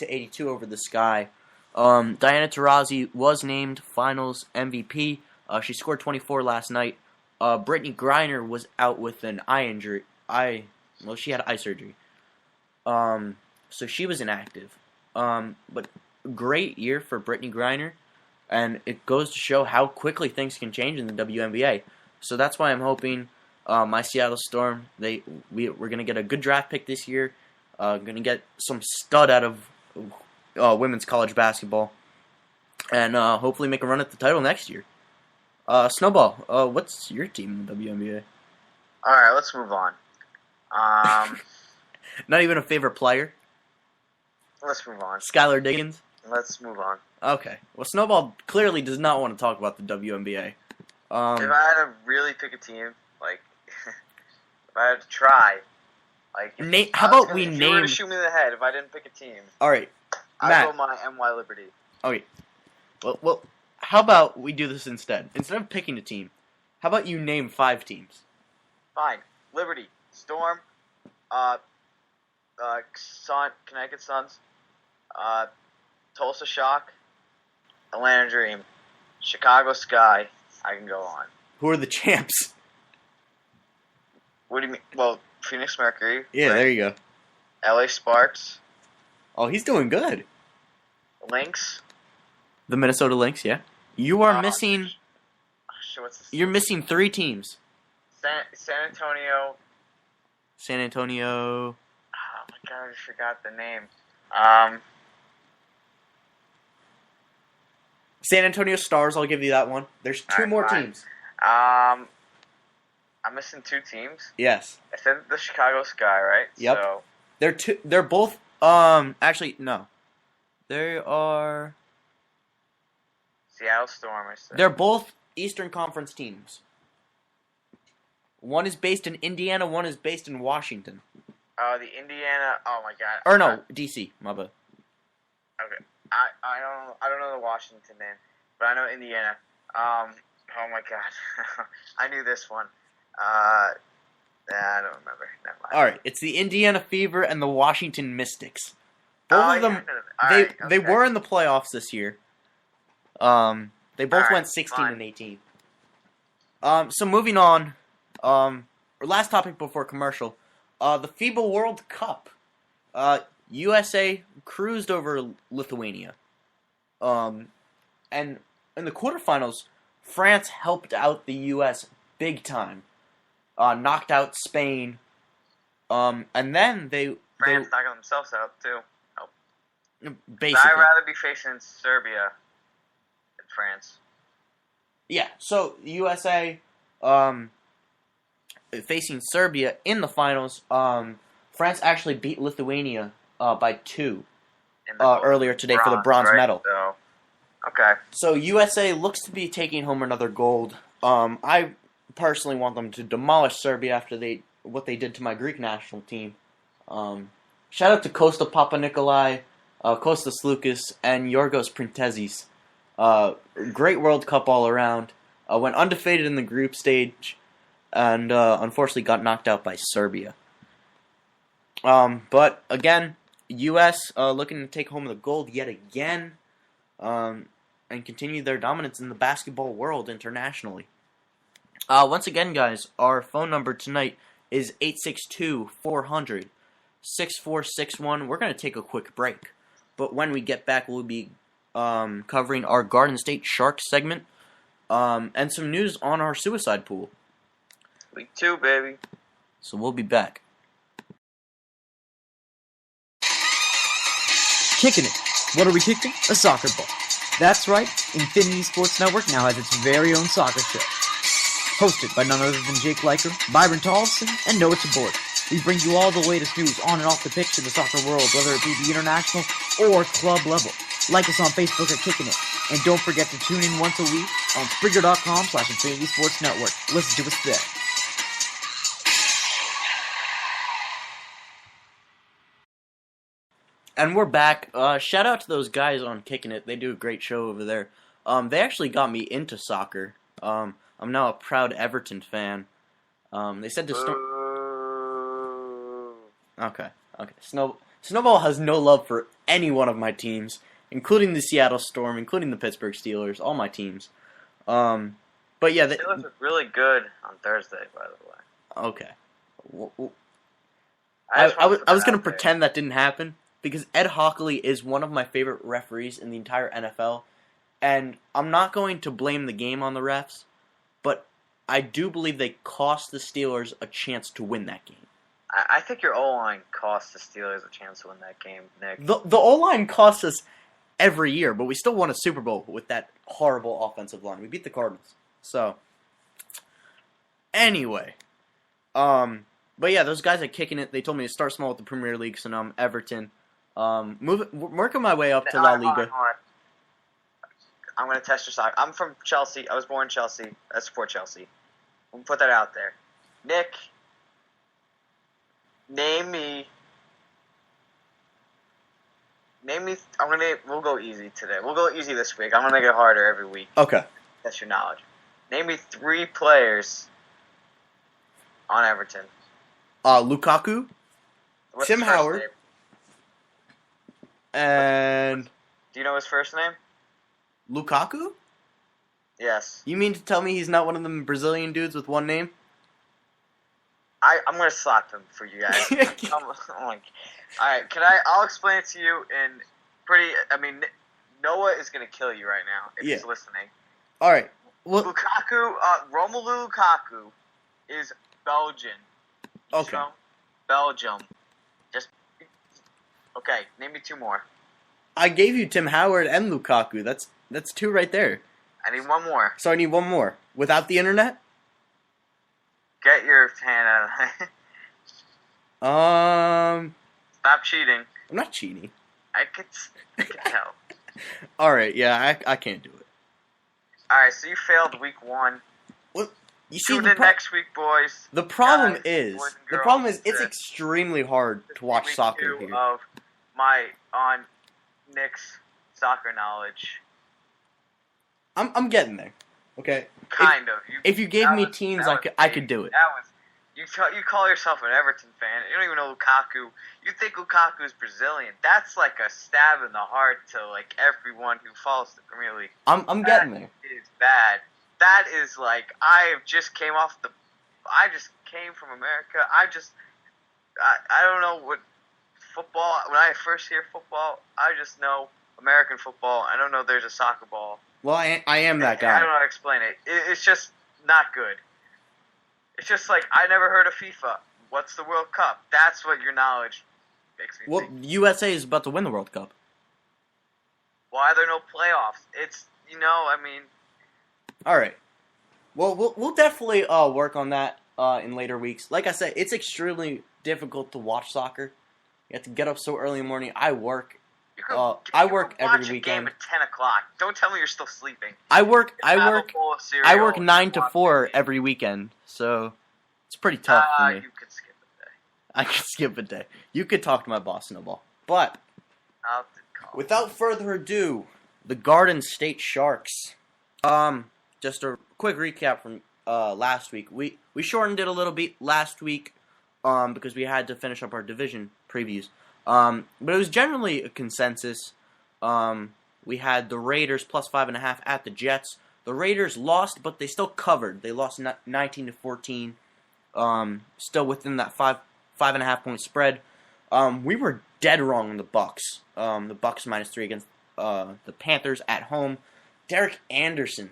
to 82 over the Sky. Diana Taurasi was named Finals MVP. She scored 24 last night. Brittany Griner was out with an eye injury. She had eye surgery. So she was inactive. But great year for Brittany Griner, and it goes to show how quickly things can change in the WNBA. So that's why I'm hoping my Seattle Storm, we're going to get a good draft pick this year. Going to get some stud out of women's college basketball, and hopefully make a run at the title next year. Snowball, what's your team in the WNBA? All right, let's move on. Not even a favorite player? Let's move on. Skylar Diggins? Let's move on. Okay. Well, Snowball clearly does not want to talk about the WNBA. If I had to really pick a team, like, if I had to try, like... how about we name... If name... you were to shoot me in the head, if I didn't pick a team... Alright, I'd go my NY Liberty. Okay. Well, how about we do this instead? Instead of picking a team, how about you name 5 teams? Fine. Liberty, Storm, Connecticut Suns, Tulsa Shock, Atlanta Dream, Chicago Sky. I can go on. Who are the champs? What do you mean? Well, Phoenix Mercury. Yeah, right? there you go. LA Sparks. Oh, he's doing good. Lynx. The Minnesota Lynx, yeah. You are missing... You're missing 3 teams. San Antonio. San Antonio. Oh my god, I just forgot the name. San Antonio Stars, I'll give you that one. There's 2 more teams. I'm missing 2 teams. Yes. I said the Chicago Sky, right? Yep. So. They're both, actually, no. They are... Seattle Storm, I said. They're both Eastern Conference teams. One is based in Indiana, one is based in Washington. Oh, the Indiana. Oh my god. Or no, DC. My bad. Okay. I don't know the Washington name, but I know Indiana. Oh my god. I knew this one. I don't remember. Never mind. All right, it's the Indiana Fever and the Washington Mystics. Both of them. They were in the playoffs this year. They both went 16 and 18. So moving on. Our last topic before commercial. The FIBA World Cup. USA cruised over Lithuania. And in the quarterfinals, France helped out the US big time. Knocked out Spain. And then France knocked themselves out too. Basically. I'd rather be facing Serbia than France. Yeah, so USA facing Serbia in the finals. France actually beat Lithuania by 2 earlier today for the bronze medal. So, okay. So USA looks to be taking home another gold. I personally want them to demolish Serbia after what they did to my Greek national team. Shout out to Costa Papanikolaou, Kostas Lukas, and Yorgos Printezis. Great World Cup all around. Went undefeated in the group stage, and unfortunately got knocked out by Serbia. But again, U.S. Looking to take home the gold yet again, and continue their dominance in the basketball world internationally. Once again, guys, our phone number tonight is 862-400-6461. We're going to take a quick break, but when we get back, we'll be covering our Garden State Sharks segment, and some news on our suicide pool. Week 2, baby. So we'll be back. Kicking it. What are we kicking? A soccer ball. That's right, Infinity Sports Network now has its very own soccer show. Hosted by none other than Jake Leiker, Byron Tolson, and Noah Tabor. We bring you all the latest news on and off the pitch in the soccer world, whether it be the international or club level. Like us on Facebook at Kicking It. And don't forget to tune in once a week on Spreaker.com/Infinity Sports Network. Listen to us there. And we're back. Shout out to those guys on Kicking It. They do a great show over there. They actually got me into soccer. I'm now a proud Everton fan. They said to start... Okay. Snowball has no love for any one of my teams, including the Seattle Storm, including the Pittsburgh Steelers, all my teams. But yeah, Steelers look really good on Thursday, by the way. Okay. I just I wanted to was put going that to out pretend that didn't happen because Ed Hockley is one of my favorite referees in the entire NFL, and I'm not going to blame the game on the refs, but I do believe they cost the Steelers a chance to win that game. I think your O-line cost the Steelers a chance to win that game, Nick. The O-line costs us every year, but we still won a Super Bowl with that horrible offensive line. We beat the Cardinals. So, anyway, but yeah, those guys are kicking it. They told me to start small with the Premier League, so now I'm Everton. Working my way up to La Liga. I'm going to test your stock. I'm from Chelsea. I was born in Chelsea. I support Chelsea. I'm going to put that out there. Nick, name me. We'll go easy today. We'll go easy this week. I'm going to make it harder every week. Okay. That's your knowledge. Name me 3 players on Everton. Lukaku, What's Tim his first Howard, name? and Do you know his first name? Lukaku? Yes. You mean to tell me he's not one of them Brazilian dudes with one name? I'm going to slap him for you guys. Alright, I'll explain it to you in Noah is going to kill you right now if he's listening. Alright. Well, Lukaku, Romelu Lukaku is Belgian. Okay. From Belgium. Okay, name me 2 more. I gave you Tim Howard and Lukaku. That's 2 right there. I need 1 more. So I need 1 more. Without the internet? Get your hand out of Um, Stop cheating. I'm not cheating. I can tell. Alright, yeah, I can't do it. Alright, so you failed week 1. Well, you see, Tune in next week, boys. the problem Guys, is, boys and the girls, problem is, it's that extremely hard to watch week soccer 2 here. of Nick's soccer knowledge. I'm getting there. Okay. Kind of. If you gave me teams, I could do it. You call yourself an Everton fan. You don't even know Lukaku. You think Lukaku is Brazilian. That's like a stab in the heart to like everyone who follows the Premier League. I'm getting there. That is bad. That is like I just came from America. I don't know what football. When I first hear football, I just know American football. I don't know there's a soccer ball. Well, I am that I guy. don't know how to explain it. It's just not good. It's just like, I never heard of FIFA. What's the World Cup? That's what your knowledge makes me Well, think. USA is about to win the World Cup. Why are there no playoffs? It's, All right. Well, we'll definitely work on that in later weeks. Like I said, it's extremely difficult to watch soccer. You have to get up so early in the morning. I work. I work every watch a weekend. game at 10 o'clock. Don't tell me you're still sleeping. I work Have a bowl of cereal 9 and to watch 4 the game. every weekend. So it's pretty tough for me. You could skip a day. I could skip a day. You could talk to my boss, Snowball. But I'll call. without further ado, the Garden State Sharks. Just a quick recap from last week. We shortened it a little bit last week because we had to finish up our division previews. But it was generally a consensus. We had the Raiders plus 5.5 at the Jets. The Raiders lost, but they still covered. They lost 19-14. Still within that 5.5 point spread. We were dead wrong on the Bucks. The Bucks -3 against the Panthers at home. Derek Anderson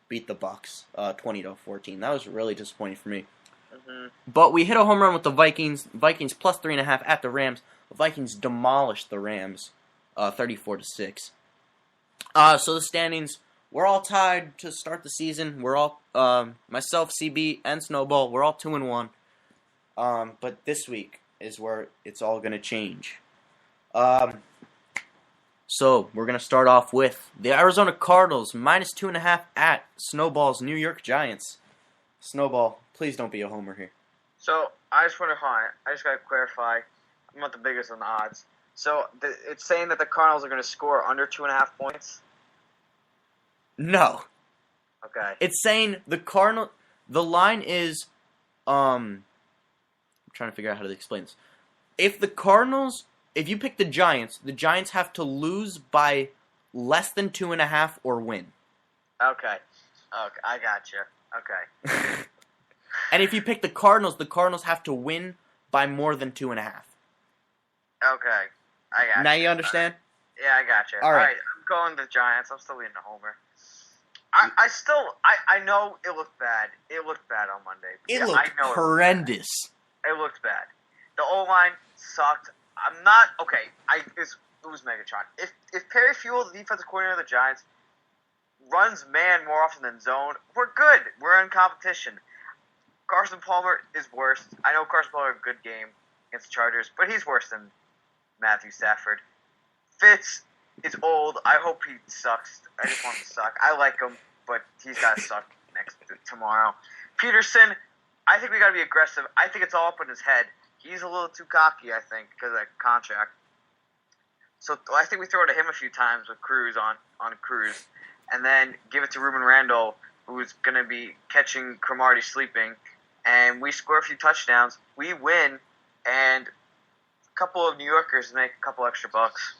beat the Bucks 20-14. That was really disappointing for me. Mm-hmm. But we hit a home run with the Vikings. Vikings plus 3.5 at the Rams. The Vikings demolished the Rams 34-6. So the standings, we're all tied to start the season. We're all myself, CB, and Snowball. We're all 2-1. But this week is where it's all gonna change. So we're gonna start off with the Arizona Cardinals -2.5 at Snowball's New York Giants. Snowball, please don't be a homer here. So, I just gotta clarify. I'm not the biggest on the odds. So, it's saying that the Cardinals are going to score under 2.5 points? No. Okay. It's saying the line is, I'm trying to figure out how to explain this. If the Cardinals if you pick the Giants have to lose by less than 2.5 or win. Okay, I got you. Okay. And if you pick the Cardinals have to win by more than 2.5. Okay, I got you. Now you understand? Yeah, I got you. All right. I'm going the Giants. I'm still leaning the Homer. I know it looked bad. It looked bad on Monday. It looked horrendous. It looked bad. The O-line sucked. I'm not okay. It was Megatron. If Perry Fuel, the defensive coordinator of the Giants, runs man more often than zone, we're good. We're in competition. Carson Palmer is worse. I know Carson Palmer had a good game against the Chargers, but he's worse than Matthew Stafford. Fitz is old. I hope he sucks. I just want him to suck. I like him, but he's got to suck tomorrow. Peterson, I think we got to be aggressive. I think it's all up in his head. He's a little too cocky, I think, because of that contract. So I think we throw it to him a few times with Cruz on Cruz, and then give it to Ruben Randall, who's going to be catching Cromartie sleeping, and we score a few touchdowns. We win, and a couple of New Yorkers make a couple extra bucks.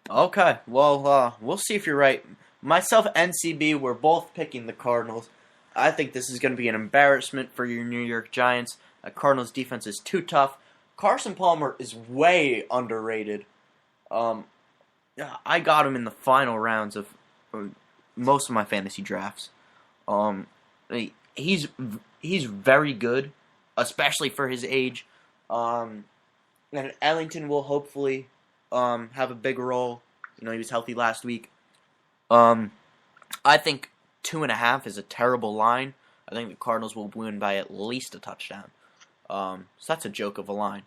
Okay, well, we'll see if you're right. Myself and CB, we're both picking the Cardinals. I think this is going to be an embarrassment for your New York Giants. Cardinals defense is too tough. Carson Palmer is way underrated. I got him in the final rounds of most of my fantasy drafts. He's very good, especially for his age. And Ellington will hopefully have a big role. He was healthy last week. I think 2.5 is a terrible line. I think the Cardinals will win by at least a touchdown. So that's a joke of a line.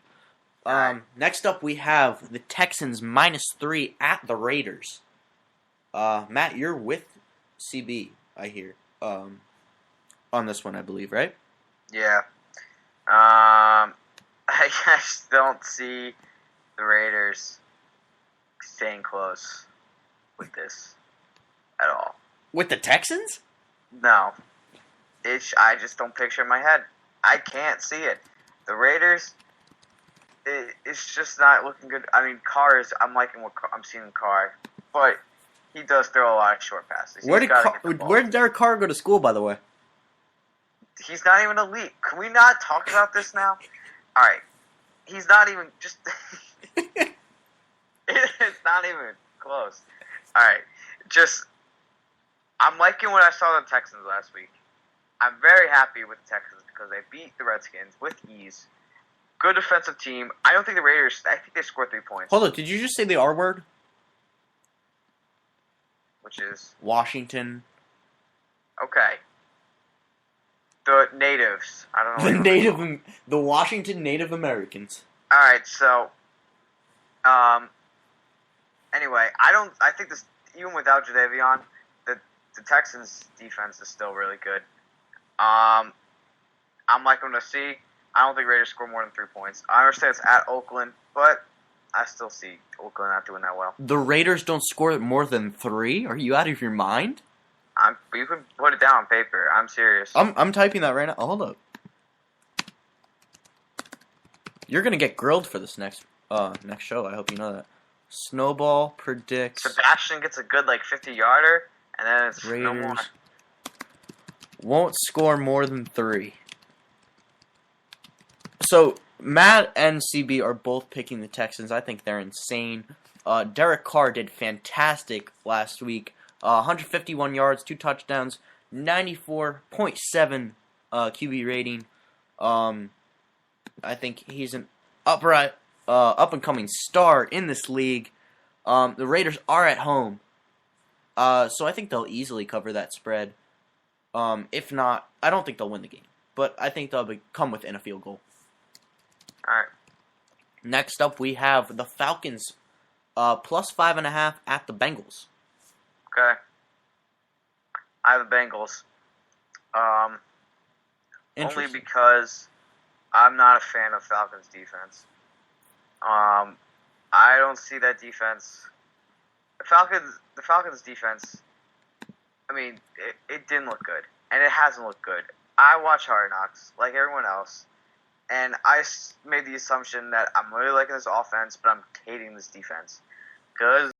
Next up, we have the Texans -3 at the Raiders. Matt, you're with CB, I hear, on this one, I believe, right? Yeah. I just don't see the Raiders staying close with this at all. With the Texans? No. I just don't picture it in my head. I can't see it. The Raiders, it's just not looking good. I mean, I'm liking what I'm seeing in Carr, but he does throw a lot of short passes. Where did Derek Carr go to school, by the way? He's not even elite. Can we not talk about this now? All right. He's not even just... It's not even close. All right. I'm liking what I saw in the Texans last week. I'm very happy with the Texans because they beat the Redskins with ease. Good defensive team. I don't think the Raiders... I think they scored 3 points. Hold on. Did you just say the R word? Which is? Washington. Okay. The natives. I don't know. The Washington Native Americans. All right, so, anyway, I think this, even without Jadeveon, the Texans defense is still really good. I'm liking to see. I don't think Raiders score more than 3 points. I understand it's at Oakland, but I still see Oakland not doing that well. The Raiders don't score more than 3? Are you out of your mind? You can put it down on paper. I'm serious. I'm typing that right now. Hold up. You're gonna get grilled for this next show. I hope you know that. Snowball predicts Sebastian gets a good 50-yarder, and then it's Raiders no more. Won't score more than 3. So Matt and CB are both picking the Texans. I think they're insane. Derek Carr did fantastic last week. 151 yards, 2 touchdowns, 94.7 QB rating. I think he's an up-and-coming star in this league. The Raiders are at home, so I think they'll easily cover that spread. If not, I don't think they'll win the game, but I think they'll come within a field goal. All right. Next up, we have the Falcons, +5.5 at the Bengals. Okay. I have the Bengals. Only because I'm not a fan of Falcons' defense. I don't see that defense. The Falcons' defense, I mean, it didn't look good. And it hasn't looked good. I watch Hard Knocks, like everyone else. And I made the assumption that I'm really liking this offense, but I'm hating this defense. Because